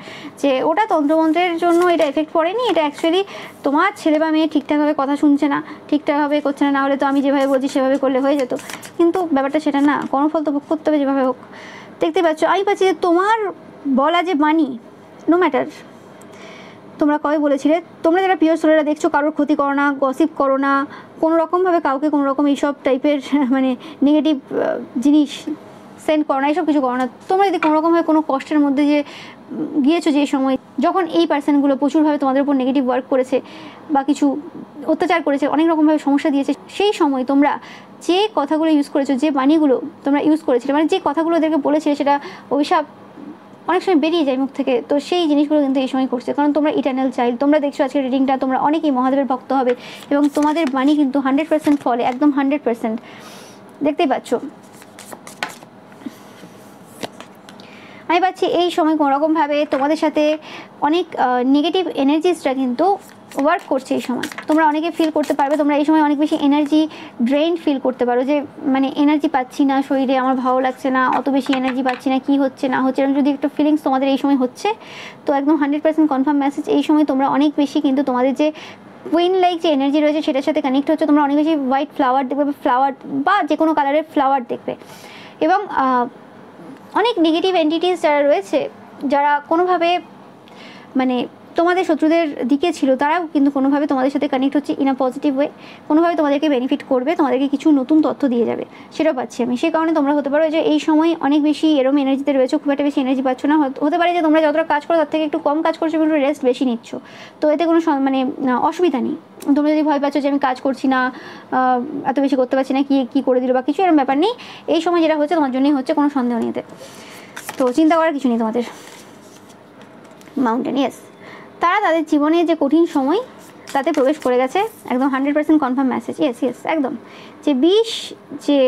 যে ওটা তন্ত্রমন্ত্রের জন্য এটা এফেক্ট পড়েনি, এটা অ্যাকচুয়ালি তোমার ছেলে বা মেয়ে ঠিকঠাকভাবে কথা শুনছে না, ঠিকঠাকভাবে করছে না, হলে তো আমি যেভাবে বলছি সেভাবে করলে হয়ে যেত। কিন্তু ব্যাপারটা সেটা না, কর্মফল তো ভোগ করতে হবে যেভাবে হোক। দেখতে পাচ্ছ, আমি পাচ্ছি যে তোমার বলা যে বাণী, নো ম্যাটার তোমরা কবে বলেছিলে, তোমরা যারা পিওর সোলেরা দেখছো, কারোর ক্ষতি করো না, গসিপ করো না, কোনো রকমভাবে কাউকে কোনো রকম এইসব টাইপের মানে নেগেটিভ জিনিস সেন্ড করো না, এইসব কিছু করো না। তোমরা যদি কোনো রকমভাবে কোনো কষ্টের মধ্যে যে গিয়েছো, যে সময় যখন এই পার্সনগুলো প্রচুরভাবে তোমাদের উপর নেগেটিভ ওয়ার্ক করেছে বা কিছু অত্যাচার করেছে, অনেক রকমভাবে সমস্যা দিয়েছে, সেই সময় তোমরা যে কথাগুলো ইউজ করেছো, যে বাণীগুলো তোমরা ইউজ করেছিলে, মানে যে কথাগুলো ওদেরকে বলেছিলে, সেটা অভিশাপ অনেক সময় বেরিয়ে যায় মুখ থেকে। তো সেই জিনিসগুলো কিন্তু এই সময় করছে, কারণ তোমরা ইটারনাল চাইল্ড। তোমরা দেখছো আজকের রিডিংটা, তোমরা অনেকেই মহাদেবের ভক্ত হবে এবং তোমাদের বাণী কিন্তু 100% ফলে, একদম 100%। দেখতেই পাচ্ছ, আমি পাচ্ছি এই সময় কোনোরকমভাবে তোমাদের সাথে অনেক নেগেটিভ এনার্জিসটা কিন্তু ওয়ার্ক করছে। এই সময় তোমরা অনেকে ফিল করতে পারবে, তোমরা এই সময় অনেক বেশি এনার্জি ড্রেইন ফিল করতে পারো, যে মানে এনার্জি পাচ্ছি না শরীরে, আমার ভালো লাগছে না, অত বেশি এনার্জি পাচ্ছি না, কি হচ্ছে না হচ্ছে, এরকম যদি একটু ফিলিংস তোমাদের এই সময় হচ্ছে, তো একদম 100% কনফার্ম মেসেজ, এই সময় তোমরা অনেক বেশি কিন্তু তোমাদের যে কুইন লাইক যে এনার্জি রয়েছে সেটার সাথে কানেক্ট হচ্ছে। তোমরা অনেক বেশি হোয়াইট ফ্লাওয়ার দেখবে, ফ্লাওয়ার বা যে কোনো কালারের ফ্লাওয়ার দেখবে। এবং অনেক নেগেটিভ এন্টিটিস যারা রয়েছে, যারা কোনোভাবে মানে তোমাদের শত্রুদের দিকে ছিল, তারাও কিন্তু কোনোভাবে তোমাদের সাথে কানেক্ট হচ্ছে ইন আ পজিটিভ ওয়ে, কোনোভাবে তোমাদেরকে বেনিফিট করবে, তোমাদেরকে কিছু নতুন তথ্য দিয়ে যাবে, সেটাও পাচ্ছি আমি। সেই কারণে তোমরা হতে পারো যে এই সময় অনেক বেশি এরম এনার্জিতে রয়েছে, খুব একটা বেশি এনার্জি পাচ্ছ না। হতে পারে যে তোমরা যতটা কাজ করো তার থেকে একটু কম কাজ করছো, কিন্তু রেস্ট বেশি নিচ্ছ, তো এতে কোনো মানে অসুবিধা নেই। তোমরা যদি ভয় পাচ্ছ যে আমি কাজ করছি না, এত বেশি করতে পারছি না, কি করে দিল বা কিছু, এরকম ব্যাপার নেই। এই সময় যেটা হচ্ছে তোমার জন্যই হচ্ছে, কোনো সন্দেহ নেই এতে, তো চিন্তা করার কিছু নেই তোমাদের। মাউন্টেন, ইয়েস, তারা তাদের জীবনে যে কঠিন সময় তাতে প্রবেশ করে গেছে, একদম 100% কনফার্ম মেসেজ। ইয়েস একদম, যে বিষ যে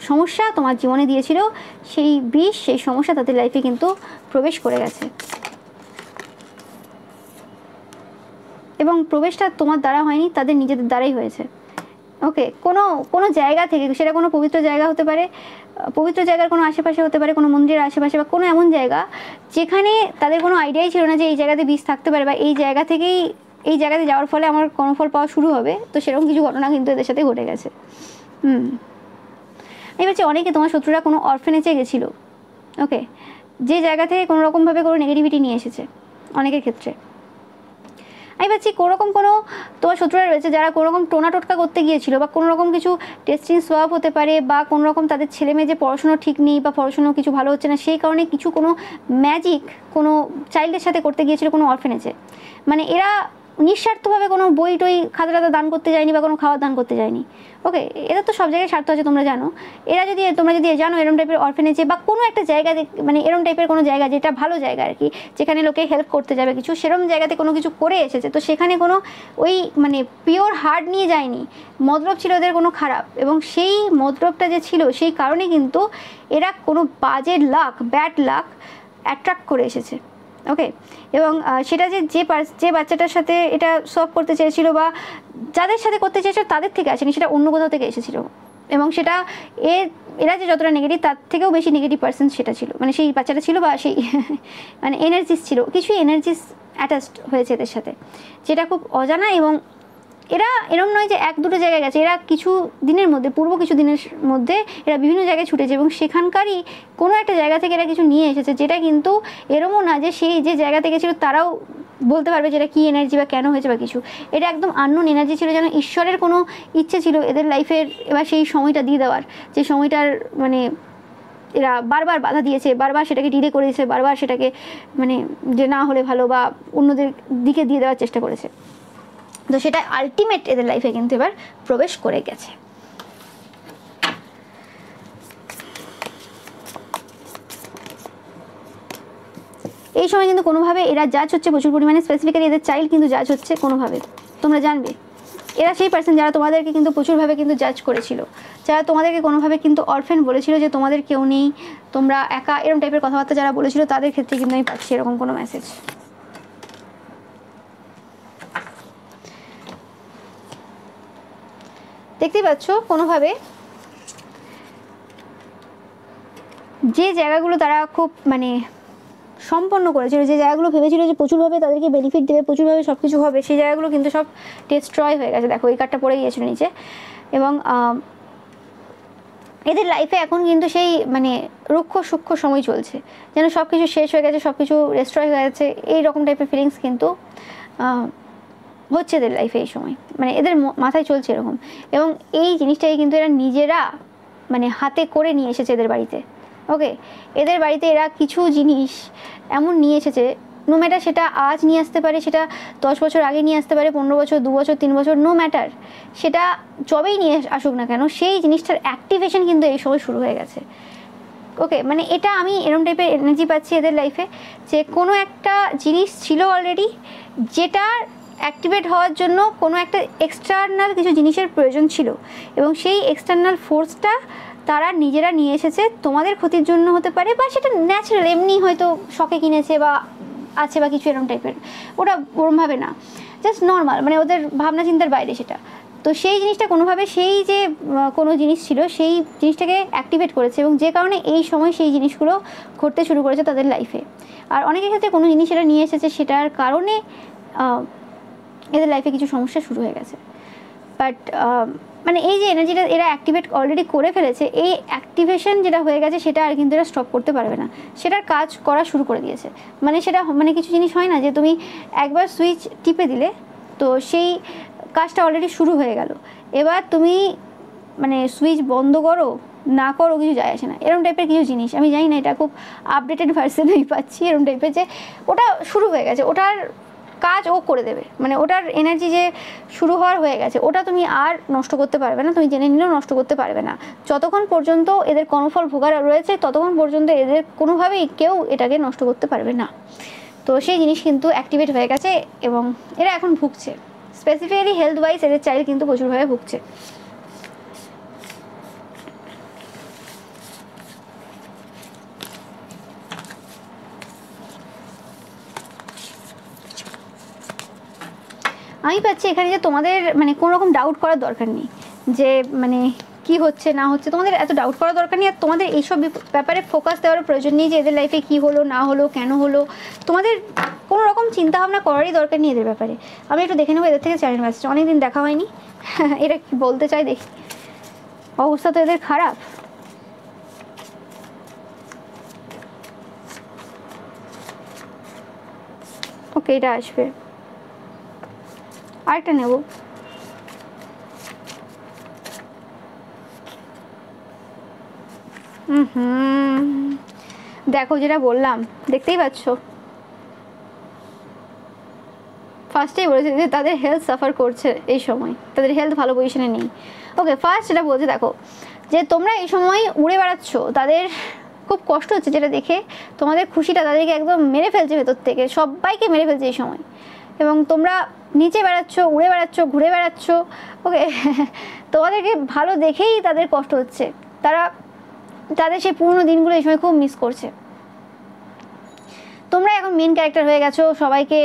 সমস্যা তোমার জীবনে দিয়েছিল, সেই বিষ, সেই সমস্যা তাদের লাইফে কিন্তু প্রবেশ করে গেছে, এবং প্রবেশটা তোমার দ্বারা হয়নি, তাদের নিজেদের দ্বারাই হয়েছে। ওকে, কোনো জায়গা থেকে, সেটা কোনো পবিত্র জায়গা হতে পারে, পবিত্র জায়গার কোনো আশেপাশে হতে পারে, কোনো মন্দিরের আশেপাশে, বা কোনো এমন জায়গা যেখানে তাদের কোনো আইডিয়াই ছিল না যে এই জায়গাতে বিষ থাকতে পারে, বা এই জায়গা থেকেই, এই জায়গাতে যাওয়ার ফলে আমার কর্মফল পাওয়া শুরু হবে। তো সেরকম কিছু ঘটনা কিন্তু এদের সাথে ঘটে গেছে। এই বলছি, অনেকে তোমার শত্রুরা কোনো অরফেনেজে গেছিলো, ওকে, যে জায়গা থেকে কোনো রকমভাবে কোনো নেগেটিভিটি নিয়ে এসেছে অনেকের ক্ষেত্রে। আমি পাচ্ছি কোনোরকম কোনো তোমার শত্রুরা রয়েছে যারা কোনোরকম টোনা টোটকা করতে গিয়েছিল, বা কোনো রকম কিছু টেস্টিং সোয়াব হতে পারে, বা কোনো রকম তাদের ছেলে মেয়ে যে পড়াশুনো ঠিক নেই বা পড়াশুনো কিছু ভালো হচ্ছে না, সেই কারণে কিছু কোনো ম্যাজিক কোনো চাইল্ডের সাথে করতে গিয়েছিল কোনো অরফেনেজে। মানে এরা নিঃস্বার্থভাবে কোনো বই টই খাতা টাতা দান করতে যায়নি, বা কোনো খাবার দান করতে যায়নি। ওকে, এদের তো সব জায়গায় স্বার্থ আছে, তোমরা জানো। তোমরা যদি জানো এরম টাইপের অরফেনেজে বা কোনো একটা জায়গা, মানে এরম টাইপের কোনো জায়গা যেটা ভালো জায়গা আর কি, যেখানে লোকে হেল্প করতে যাবে কিছু, সেরম জায়গাতে কোনো কিছু করে এসেছে, তো সেখানে কোনো ওই মানে পিওর হার্ট নিয়ে যায়নি, মতলব ছিল ওদের কোনো খারাপ, এবং সেই মতলবটা যে ছিল সেই কারণে কিন্তু এরা কোনো বাজে লাক, ব্যাড লাক অ্যাট্রাক্ট করে এসেছে। ওকে, এবং সেটা যে বাচ্চাটার সাথে এটা সলভ করতে চেয়েছিল, বা যাদের সাথে করতে চেয়েছিল তাদের থেকে আসেনি, সেটা অন্য কোথাও থেকে এসেছিল, এবং সেটা এরা যে যতটা নেগেটিভ তার থেকেও বেশি নেগেটিভ পার্সন সেটা ছিল, মানে সেই বাচ্চাটা ছিল, বা সেই মানে এনার্জিস ছিল, কিছু এনার্জিস অ্যাটাচড হয়েছে এদের সাথে, যেটা খুব অজানা। এবং এরা এরম নয় যে এক দুটো জায়গায় গেছে, এরা কিছু দিনের মধ্যে, পূর্ব কিছু দিনের মধ্যে এরা বিভিন্ন জায়গায় ছুটেছে, এবং সেখানকারই কোনো একটা জায়গা থেকে এরা কিছু নিয়ে এসেছে, যেটা কিন্তু এরমও না যে সেই যে জায়গা থেকে ছিল তারাও বলতে পারবে যেটা কী এনার্জি বা কেন হয়েছে বা কিছু। এটা একদম আননোন এনার্জি ছিল, যেন ঈশ্বরের কোনো ইচ্ছে ছিল এদের লাইফের এবার সেই সময়টা দিয়ে দেওয়ার, যে সময়টার মানে এরা বারবার বাধা দিয়েছে, বারবার সেটাকে ডিলে করেছে, বারবার সেটাকে মানে যে না হলে ভালো বা অন্যদের দিকে দিয়ে দেওয়ার চেষ্টা করেছে। তো সেটা আলটিমেট এদের লাইফে কিন্তু এবার প্রবেশ করে গেছে। এই সময় কিন্তু কোনোভাবে এরা জাজ হচ্ছে প্রচুর পরিমাণে, স্পেসিফিক্যালি এদের চাইল্ড কিন্তু জাজ হচ্ছে কোনোভাবে, তোমরা জানবে। এরা সেই পার্সন যারা তোমাদেরকে কিন্তু প্রচুরভাবে কিন্তু জাজ করেছিল, যারা তোমাদেরকে কোনোভাবে কিন্তু অরফেন বলেছিল, যে তোমাদের কেউ নেই, তোমরা একা, এরকম টাইপের কথাবার্তা যারা বলেছিল, তাদের ক্ষেত্রে কিন্তু আমি পাচ্ছি এরকম কোনো মেসেজ। দেখতেই পাচ্ছ কোনোভাবে যে জায়গাগুলো তারা খুব মানে সম্পন্ন করেছিল, যে জায়গাগুলো ভেবেছিল যে প্রচুরভাবে তাদেরকে বেনিফিট দেবে, প্রচুরভাবে সব কিছু হবে, সেই জায়গাগুলো কিন্তু সব ডিস্ট্রয় হয়ে গেছে। দেখো এই কার্ডটা পড়ে গিয়েছিল নিচে। এবং এদের লাইফে এখন কিন্তু সেই মানে রুক্ষ সূক্ষ্ম সময় চলছে, যেন সব কিছু শেষ হয়ে গেছে, সব কিছু ডিস্ট্রয় হয়ে গেছে, এই রকম টাইপের ফিলিংস কিন্তু হচ্ছে এদের লাইফে এই সময়, মানে এদের মাথায় চলছে এরকম। এবং এই জিনিসটাই কিন্তু এরা নিজেরা মানে হাতে করে নিয়ে এসেছে এদের বাড়িতে। ওকে, এদের বাড়িতে এরা কিছু জিনিস এমন নিয়ে এসেছে, নো ম্যাটার সেটা আজ নিয়ে আসতে পারে, সেটা 10 বছর আগে নিয়ে আসতে পারে, 15 বছর, 2 বছর, 3 বছর, নো ম্যাটার সেটা যবেই নিয়ে আসুক না কেন, সেই জিনিসটার অ্যাক্টিভেশন কিন্তু এই সময় শুরু হয়ে গেছে। ওকে, মানে এটা আমি এরকম টাইপের এনার্জি পাচ্ছি এদের লাইফে, যে কোনো একটা জিনিস ছিল অলরেডি, যেটা অ্যাক্টিভেট হওয়ার জন্য কোনো একটা এক্সটার্নাল কিছু জিনিসের প্রয়োজন ছিল, এবং সেই এক্সটার্নাল ফোর্সটা তারা নিজেরা নিয়ে এসেছে। তোমাদের ক্ষতির জন্য হতে পারে, বা সেটা ন্যাচারাল এমনি হয়তো শখে কিনেছে বা আছে বা কিছু এরকম টাইপের, ওটা ওরমভাবে না, জাস্ট নর্মাল, মানে ওদের ভাবনা চিন্তার বাইরে সেটা। তো সেই জিনিসটা কোনোভাবে সেই যে কোনো জিনিস ছিল সেই জিনিসটাকে অ্যাক্টিভেট করেছে, এবং যে কারণে এই সময় সেই জিনিসগুলো ঘটতে শুরু করেছে তাদের লাইফে। আর অনেকের ক্ষেত্রে কোনো জিনিস এরা নিয়ে এসেছে, সেটার কারণে এদের লাইফে কিছু সমস্যা শুরু হয়ে গেছে। বাট মানে এই যে এনার্জিটা এরা অ্যাক্টিভেট অলরেডি করে ফেলেছে, এই অ্যাক্টিভেশন যেটা হয়ে গেছে সেটা আর কিন্তু এরা স্টপ করতে পারবে না, সেটার কাজ করা শুরু করে দিয়েছে। মানে সেটা মানে কিছু জিনিস হয় না যে তুমি একবার সুইচ টিপে দিলে তো সেই কাজটা অলরেডি শুরু হয়ে গেল, এবার তুমি মানে সুইচ বন্ধ করো না করো কিছু যায় আসে না, এরকম টাইপের কিছু জিনিস। আমি জানি না, এটা খুব আপডেটেড ভার্সন আমি পাচ্ছি এরকম টাইপের, যে ওটা শুরু হয়ে গেছে, ওটার কাজ ও করে দেবে, মানে ওটার এনার্জি যে শুরু হওয়ার হয়ে গেছে, ওটা তুমি আর নষ্ট করতে পারবে না, তুমি জেনে নিলেও নষ্ট করতে পারবে না। যতক্ষণ পর্যন্ত এদের কর্মফল ভোগার রয়েছে ততক্ষণ পর্যন্ত এদের কোনোভাবেই কেউ এটাকে নষ্ট করতে পারবে না। তো সেই জিনিস কিন্তু অ্যাক্টিভেট হয়ে গেছে, এবং এরা এখন ভুগছে, স্পেসিফিক্যালি হেলথ ওয়াইজ এদের চাইল্ড কিন্তু প্রচুরভাবে ভুগছে। আমি পাচ্ছি এখানে যে তোমাদের মানে কোনো রকম ডাউট করার দরকার নেই, যে মানে কি হচ্ছে না হচ্ছে, তোমাদের এত ডাউট করার দরকার নেই। আর তোমাদের এইসব ব্যাপারে ফোকাস দেওয়ার প্রয়োজন নেই, যে এদের লাইফে কী হলো না হলো, কেন হলো, তোমাদের কোনো রকম চিন্তাভাবনা করারই দরকার নেই এদের ব্যাপারে। আমি একটু দেখে নেবো এদের থেকে চ্যানেল মেসেজ, অনেকদিন দেখা হয়নি, এরা কি বলতে চাই দেখি। অবস্থা তো এদের খারাপ। ওকে, এটা আসবে, আরেকটা নেব। দেখো যেটা বললাম, দেখতেই পাচ্ছ ফার্স্টেই বলেছে যে তাদের হেলথ সাফার করছে এই সময়, তাদের হেলথ ভালো পজিশনে নেই। ওকে, ফার্স্ট যেটা বলছে দেখো, যে তোমরা এই সময় উড়ে বেড়াচ্ছ, তাদের খুব কষ্ট হচ্ছে যেটা দেখে, তোমাদের খুশিটা তাদেরকে একদম মেরে ফেলছে ভেতর থেকে, সবাইকে মেরে ফেলছে এই সময়। এবং তোমরা নিচে বেড়াচ্ছ, উড়ে বেড়াচ্ছ, ঘুরে বেড়াচ্ছ। ওকে, তোমাদেরকে ভালো দেখেই তাদের কষ্ট হচ্ছে, তাদের সেই পুরনো দিনগুলো এই সময় খুব মিস করছে। তোমরা এখন মেন ক্যারেক্টার হয়ে গেছো, সবাইকে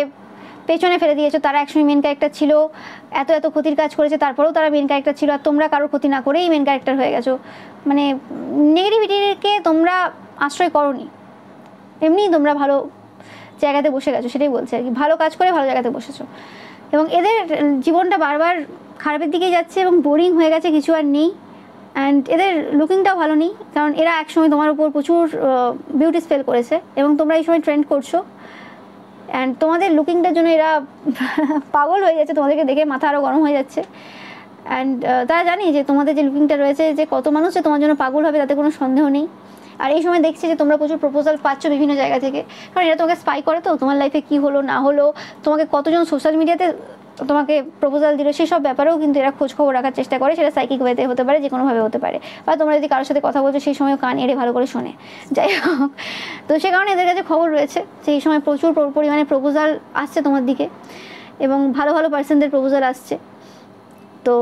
পেছনে ফেলে দিয়েছো। তারা একসময় মেন ক্যারেক্টার ছিল, এত এত ক্ষতির কাজ করেছে, তারপরেও তারা মেন ক্যারেক্টার ছিল, আর তোমরা কারোর ক্ষতি না করেই মেন ক্যারেক্টার হয়ে গেছো। মানে নেগেটিভিটিকে তোমরা আশ্রয় করোনি, এমনিই তোমরা ভালো জায়গাতে বসে গেছো, সেটাই বলছে আর কি, ভালো কাজ করে ভালো জায়গাতে বসেছো। এবং এদের জীবনটা বারবার খারাপের দিকেই যাচ্ছে এবং বোরিং হয়ে গেছে, কিছু আর নেই। অ্যান্ড এদের লুকিংটাও ভালো নেই, কারণ এরা একসময় তোমার উপর প্রচুর বিউটি স্পেল করেছে, এবং তোমরা এই সময় ট্রেন্ড করছো। অ্যান্ড তোমাদের লুকিংটার জন্য এরা পাগল হয়ে যাচ্ছে, তোমাদেরকে দেখে মাথা আরও গরম হয়ে যাচ্ছে। অ্যান্ড তারা জানে যে তোমাদের যে লুকিংটা রয়েছে, যে কত মানুষ যে তোমার জন্য পাগল হবে তাতে কোনো সন্দেহ নেই। আর এই সময় দেখছি যে তোমরা প্রচুর প্রপোজাল পাচ্ছ বিভিন্ন জায়গা থেকে, কারণ এরা তোমাকে স্পাই করে, তো তোমার লাইফে কী হলো না হলো, তোমাকে কতজন সোশ্যাল মিডিয়াতে তোমাকে প্রপোজাল দিল, সেই সব ব্যাপারেও কিন্তু এরা খোঁজ খবর রাখার চেষ্টা করে। সেটা সাইকিক ওয়েতে হতে পারে, যে কোনোভাবে হতে পারে, বা তোমরা যদি কারোর সাথে কথা বলছো সেই সময় কান এড়ে ভালো করে শোনে, যাই হোক। তো সে কারণে এদের কাছে খবর রয়েছে যে এই সময় প্রচুর পরিমাণে প্রপোজাল আসছে তোমার দিকে, এবং ভালো ভালো পার্সনদের প্রপোজাল আসছে। তো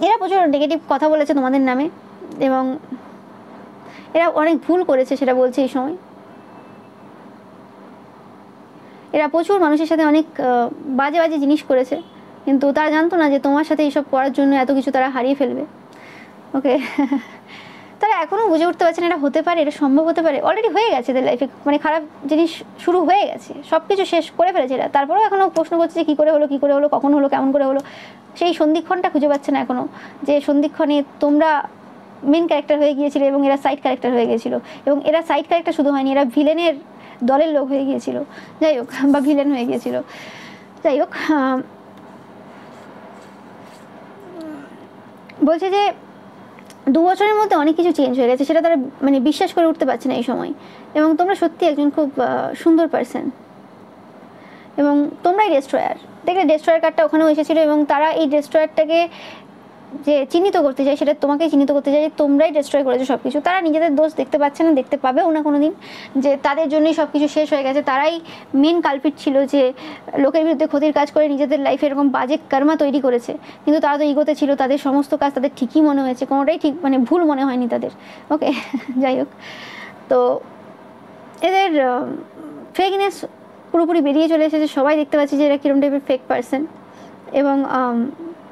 এরা প্রচুর নেগেটিভ কথা বলেছে তোমাদের নামে, এবং এরা অনেক ভুল করেছে সেটা বলছে এই সময়। এরা প্রচুর মানুষের সাথে অনেক বাজে বাজে জিনিস করেছে, কিন্তু তারা জানতো না যে তোমার সাথে এইসব করার জন্য এত কিছু তারা হারিয়ে ফেলবে। ওকে তারা এখনও বুঝে উঠতে পারছে না এটা হতে পারে, এটা সম্ভব হতে পারে। অলরেডি হয়ে গেছে এদের লাইফে, মানে খারাপ জিনিস শুরু হয়ে গেছে, সব কিছু শেষ করে ফেলেছে এরা, তারপরেও এখনও প্রশ্ন করছে যে কী করে হলো, কী করে হলো, কখন হলো, কেমন করে হলো। সেই সন্ধিক্ষণটা খুঁজে পাচ্ছে না এখনও, যে সন্ধিক্ষণে তোমরা মেন ক্যারেক্টার হয়ে গিয়েছিল এবং এরা সাইড ক্যারেক্টার হয়ে গিয়েছিল। এবং এরা সাইড ক্যারেক্টার শুধু হয়নি, এরা ভিলেনের দলের লোক হয়ে গিয়েছিল, যাই হোক, বা ভিলেন হয়ে গিয়েছিল। যাই হোক, বলছে যে 2 বছরের মধ্যে অনেক কিছু চেঞ্জ হয়ে গেছে, সেটা তারা মানে বিশ্বাস করে উঠতে পারছে না এই সময়। এবং তোমরা সত্যি একজন খুব সুন্দর পার্সন, এবং তোমরাই ডেস্ট্রয়ার। দেখলে ডেস্ট্রয়ার কার্ডটা ওখানেও এসেছিলো, এবং তারা এই ডেস্ট্রয়ারটাকে যে চিহ্নিত করতে চায়, সেটা তোমাকেই চিহ্নিত করতে চায় যে তোমরাই ডেস্ট্রয় করেছো সব কিছু। তারা নিজেদের দোষ দেখতে পাচ্ছে না, দেখতে পাবেও না কোনো দিন, যে তাদের জন্যই সব কিছু শেষ হয়ে গেছে। তারাই মেন কালপিট ছিল, যে লোকের বিরুদ্ধে ক্ষতির কাজ করে নিজেদের লাইফে এরকম বাজে কর্মা তৈরি করেছে। কিন্তু তারা তো ইগোতে ছিল, তাদের সমস্ত কাজ তাদের ঠিকই মনে হয়েছে, কোনোটাই ঠিক মানে ভুল মনে হয়নি তাদের। ওকে যাই হোক, তো এদের ফেকনেস পুরোপুরি বেরিয়ে চলে এসেছে, সবাই দেখতে পাচ্ছে যে এরা কীরকম টাইপের ফেক পার্সন। এবং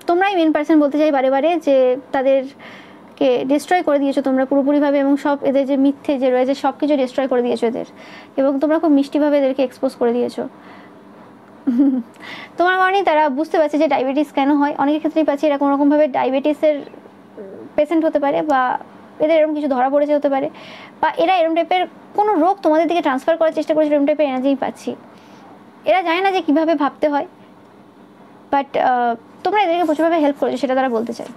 তোমরাই মেন পার্সন বলতে চাই বারে বারে, যে তাদেরকে ডিস্ট্রয় করে দিয়েছো তোমরা পুরোপুরিভাবে, এবং সব এদের যে মিথ্যে যে রয়েছে সব কিছু ডিস্ট্রয় করে দিয়েছো এদের, এবং তোমরা খুব মিষ্টিভাবে এদেরকে এক্সপোজ করে দিয়েছো। তোমার কারণেই তারা বুঝতে পারছে যে ডায়াবেটিস কেন হয়। অনেকের ক্ষেত্রেই পাচ্ছি এরা কোনোরকমভাবে ডায়াবেটিসের পেশেন্ট হতে পারে, বা এদের এরকম কিছু ধরা পড়েছে হতে পারে, বা এরা এরকম টাইপের কোনো রোগ তোমাদের দিকে ট্রান্সফার করার চেষ্টা করেছে, এরকম টাইপের এনার্জি পাচ্ছি। এরা জানে না যে কীভাবে ভাবতে হয়, বাট তোমরা এদেরকে প্রচুরভাবে হেল্প করেছো, সেটা তারা বলতে চায়।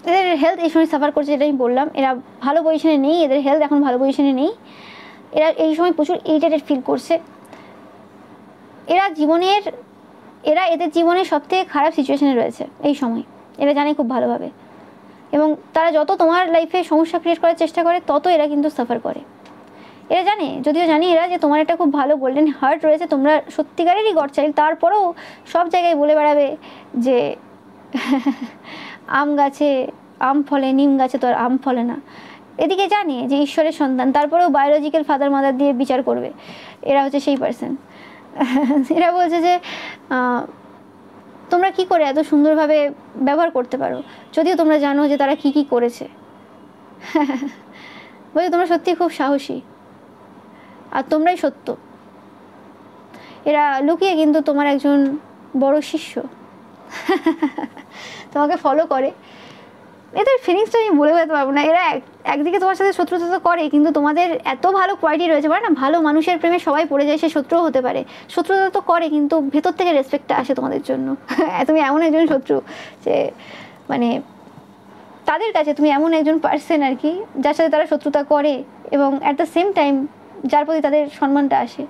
এদের হেলথ এই সময় সাফার করছে, যেটা আমি বললাম। এরা ভালো পজিশনে নেই, এদের হেলথ এখন ভালো পজিশনে নেই। এরা এই সময় প্রচুর ইরিটেটেড ফিল করছে। এরা এদের জীবনের সবথেকে খারাপ সিচুয়েশনে রয়েছে এই সময়, এরা জানে খুব ভালোভাবে। এবং তারা যত তোমার লাইফে সমস্যা ক্রিয়েট করার চেষ্টা করে, তত এরা কিন্তু সাফার করে। এরা জানে, যদিও জানি এরা, যে তোমার একটা খুব ভালো গোল্ডেন হার্ট রয়েছে, তোমরা সত্যিকারেরই গড চাইল্ড। তারপরেও সব জায়গায় বলে বেড়াবে যে আম গাছে আম ফলে, নিম গাছে তো আর আম ফলে না। এদিকে জানে যে ঈশ্বরের সন্তান, তারপরেও বায়োলজিক্যাল ফাদার মাদার দিয়ে বিচার করবে। এরা হচ্ছে সেই পার্সন। এরা বলছে যে তোমরা কি করে এত সুন্দরভাবে ব্যবহার করতে পারো, যদিও তোমরা জানো যে তারা কি কি করেছে। বলছে তোমরা সত্যি খুব সাহসী, আর তোমরাই সত্য। এরা লুকিয়ে কিন্তু তোমার একজন বড় শিষ্য, তোমাকে ফলো করে। এদের ফিলিংসটা আমি বলে বোঝাতে পারবো না। এরা একদিকে তোমার সাথে শত্রুতা তো করে, কিন্তু তোমাদের এত ভালো কোয়ালিটি রয়েছে, বলে না ভালো মানুষের প্রেমে সবাই পড়ে যায়, সে শত্রুও হতে পারে। শত্রুতা তো করে, কিন্তু ভেতর থেকে রেসপেক্টটা আসে তোমাদের জন্য। তুমি এমন একজন শত্রু যে মানে তাদের কাছে তুমি এমন একজন পার্সন আর কি, যার সাথে তারা শত্রুতা করে, এবং অ্যাট দ্য সেম টাইম যার প্রতি তাদের সম্মানটা আসে।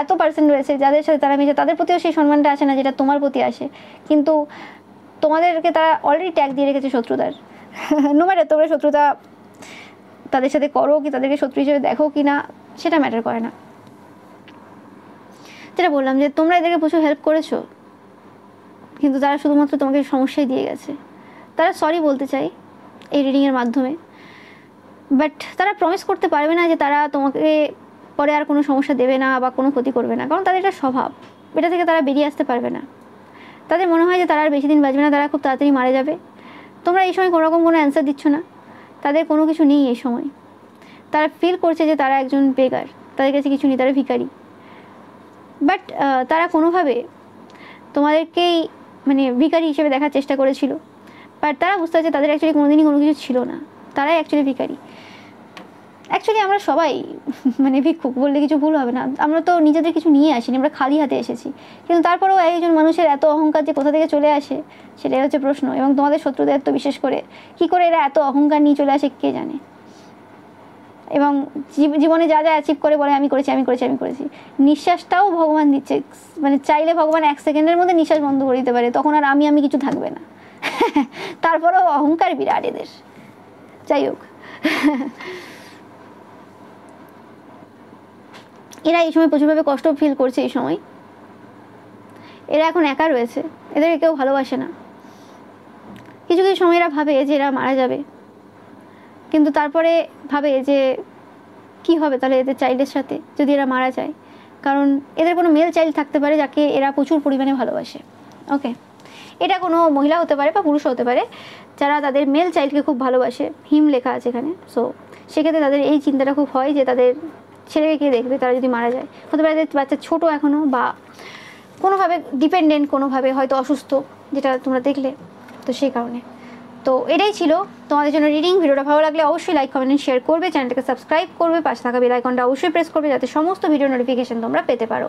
এত পার্সন রয়েছে যাদের সাথে তারা মিশে, তাদের প্রতিও সেই সম্মানটা আসে না যেটা তোমার প্রতি আসে, কিন্তু তোমাদেরকে তারা অলরেডি ট্যাগ দিয়ে রেখেছে শত্রুতার। নো ম্যাটার তোমরা শত্রুতা তাদের সাথে করো কি, তাদেরকে শত্রু হিসেবে দেখো কি না, সেটা ম্যাটার করে না। যেটা বললাম যে তোমরা এদেরকে প্রচুর হেল্প করেছো, কিন্তু তারা শুধুমাত্র তোমাকে সমস্যাই দিয়ে গেছে। তারা সরি বলতে চাই এই রিডিংয়ের মাধ্যমে, বাট তারা প্রমিস করতে পারবে না যে তারা তোমাকে পরে আর কোনো সমস্যা দেবে না বা কোনো ক্ষতি করবে না, কারণ তাদের এটা স্বভাব। এটা থেকে তারা বেরিয়ে আসতে পারবে না। তাদের মনে হয় যে তারা আর বেশি দিন বাঁচবে না, তারা খুব তাড়াতাড়ি মারা যাবে। তোমরা এই সময় কোনোরকম কোনো অ্যান্সার দিচ্ছ না, তাদের কোনো কিছু নেই এই সময়। তারা ফিল করছে যে তারা একজন বেগার, তাদের কাছে কিছু নেই, তারা ভিখারি। বাট তারা কোনোভাবে তোমাদেরকেই মানে ভিখারি হিসেবে দেখার চেষ্টা করেছিল, বাট তারা বুঝতে পারছে তাদের অ্যাকচুয়ালি কোনোদিনই কোনো কিছু ছিল না, তারাই অ্যাকচুয়ালি ভিখারি। অ্যাকচুয়ালি আমরা সবাই মানে ভিক্ষুক বললে কিছু ভুল হবে না। আমরা তো নিজেদের কিছু নিয়ে আসিনি, আমরা খালি হাতে এসেছি। কিন্তু তারপরেও একজন মানুষের এত অহংকার যে কোথা থেকে চলে আসে, সেটাই হচ্ছে প্রশ্ন। এবং তোমাদের শত্রুদের তো বিশেষ করে কী করে এরা এত অহংকার নিয়ে চলে আসে কে জানে। এবং জীবনে যা যা অ্যাচিভ করে বলে আমি করেছি, আমি করেছি, আমি করেছি। নিঃশ্বাসটাও ভগবান দিচ্ছে, মানে চাইলে ভগবান 1 সেকেন্ডের মধ্যে নিঃশ্বাস বন্ধ করে দিতে পারে, তখন আর আমি কিছু থাকবে না। তারপরেও অহংকার বিরাট এদের। যাই হোক, এরা এই সময় প্রচুরভাবে কষ্ট ফিল করছে। এই সময় এরা এখন একা রয়েছে, এদেরকে কেউ ভালোবাসে না। কিছু কিছু সময় এরা ভাবে যে এরা মারা যাবে, কিন্তু তারপরে ভাবে যে কি হবে তাহলে এদের চাইল্ডের সাথে যদি এরা মারা যায়। কারণ এদের কোনো মেল চাইল্ড থাকতে পারে যাকে এরা প্রচুর পরিমাণে ভালোবাসে। ওকে, এটা কোনো মহিলা হতে পারে বা পুরুষ হতে পারে যারা তাদের মেল চাইল্ডকে খুব ভালোবাসে, হিম লেখা আছে এখানে। সো সেক্ষেত্রে তাদের এই চিন্তাটা খুব হয় যে তাদের ছেলেকে কে দেখবে তারা যদি মারা যায়। হতে পারে বাচ্চা ছোটো এখনও, বা কোনোভাবে ডিপেন্ডেন্ট, কোনোভাবে হয়তো অসুস্থ, যেটা তোমরা দেখলে। তো সেই কারণে তো এটাই ছিল তোমাদের জন্য রিডিং। ভিডিওটা ভালো লাগলে অবশ্যই লাইক, কমেন্ট, শেয়ার করবে, চ্যানেলটাকে সাবস্ক্রাইব করবে, পাশে থাকা বেল আইকনটা অবশ্যই প্রেস করবে যাতে সমস্ত ভিডিও নোটিফিকেশন তোমরা পেতে পারো।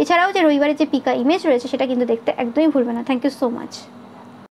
এছাড়াও যে রবিবারের যে পিকা ইমেজ রয়েছে সেটা কিন্তু দেখতে একদমই ভুলবে না। Thank you so much.